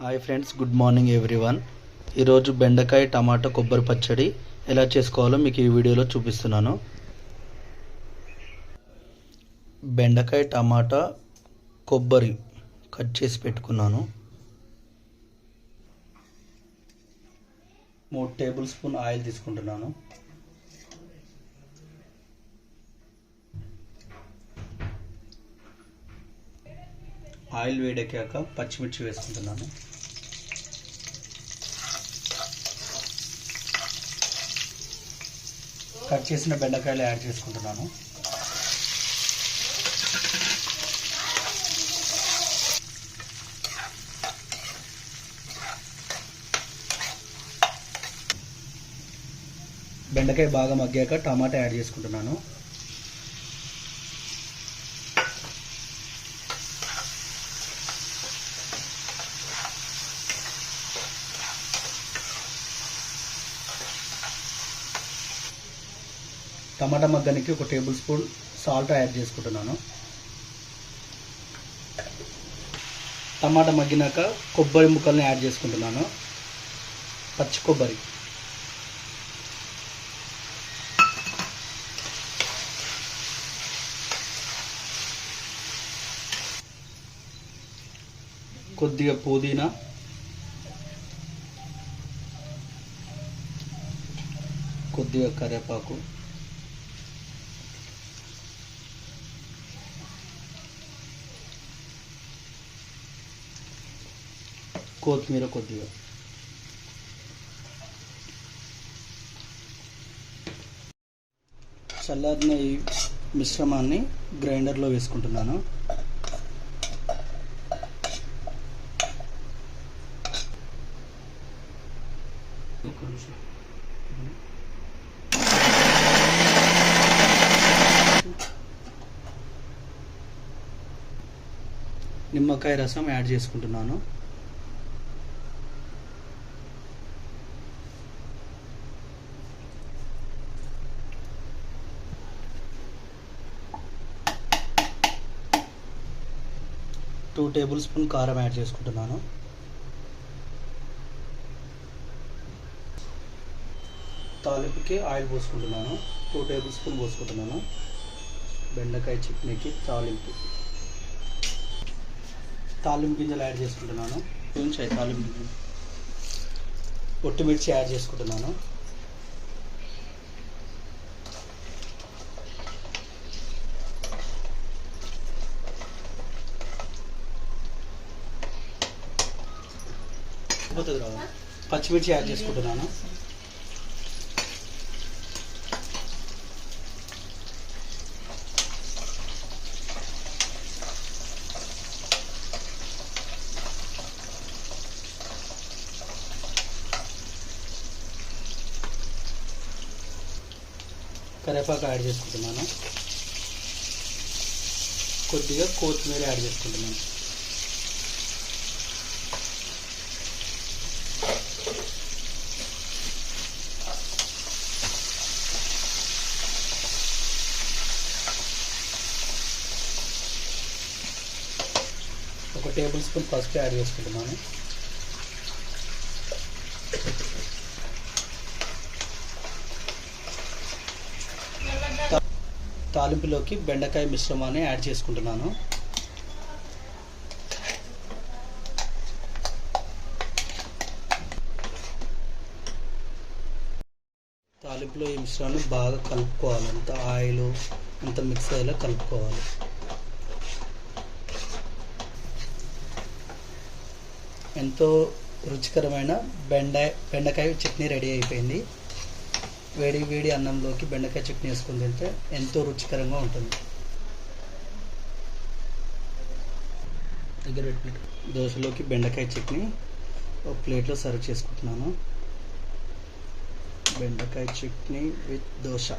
Hi friends, good morning everyone. ఈరోజు బెండకాయ టమాటా కొబ్బరి పచ్చడి ఎలా చేసుకోవాలో మీకు ఈ వీడియోలో చూపిస్తున్నాను. బెండకాయ టమాటా కొబ్బరి కట్ చేసి పెట్టుకున్నాను. 3 టేబుల్ స్పూన్ ఆయిల్ తీసుకుంటున్నాను. ఆయిల్ వేడెక్కాక పచ్చిమిర్చి వేసుకుంటున్నాను. కట్ చేసిన బెండకాయలు యాడ్ చేసుకుంటున్నాను. బెండకాయ బాగా మగ్గాక టమాటా యాడ్ చేసుకుంటున్నాను. టమాటా మగ్గనికి 1 టేబుల్ స్పూన్ సాల్ట్ యాడ్ చేసుకుంటున్నాను. టమాటా మగ్గినాక కొబ్బరి ముక్కల్ని యాడ్ చేసుకుంటున్నాను. పచ్చి కొబ్బరి, కొద్దిగా పుదీనా, కొద్దిగా కరివేపాకు, కొత్తిమీర కొద్దిగా. చల్లారిన ఈ మిశ్రమాన్ని గ్రైండర్లో వేసుకుంటున్నాను. నిమ్మకాయ రసం యాడ్ చేసుకుంటున్నాను. టూ టేబుల్ స్పూన్ కారం యాడ్ చేసుకుంటున్నాను. తాలింపుకి ఆయిల్ పోసుకుంటున్నాను. 2 టేబుల్ స్పూన్ పోసుకుంటున్నాను. బెండకాయ చట్నీకి తాలింపు గింజలు యాడ్ చేసుకుంటున్నాను. కొంచెం తాలింపు గింజలు, ఒట్టిమిర్చి యాడ్ చేసుకుంటున్నాను. పచ్చిమిర్చి యాడ్ చేసుకుంటున్నాను. కరివేపాకు యాడ్ చేసుకుంటున్నాను. కొద్దిగా కొత్తిమీర యాడ్ చేసుకుంటున్నాను. ఒక టేబుల్ స్పూన్ పసుపు యాడ్ చేసుకుంటున్నాను. తాలింపులోకి బెండకాయ మిశ్రమాన్ని యాడ్ చేసుకుంటున్నాను. తాలింపులో ఈ మిశ్రమాన్ని బాగా కలుపుకోవాలి. అంత ఆయిల్ అంత మిక్స్ అయ్యేలా కలుపుకోవాలి. ఎంతో రుచికరమైన బెండకాయ చట్నీ రెడీ అయిపోయింది. వేడి అన్నంలోకి బెండకాయ చట్నీ వేసుకుని తింటే ఎంతో రుచికరంగా ఉంటుంది. దోశలోకి బెండకాయ చట్నీ ఒక ప్లేట్లో సర్వ్ చేసుకుంటున్నాను. బెండకాయ చట్నీ విత్ దోశ.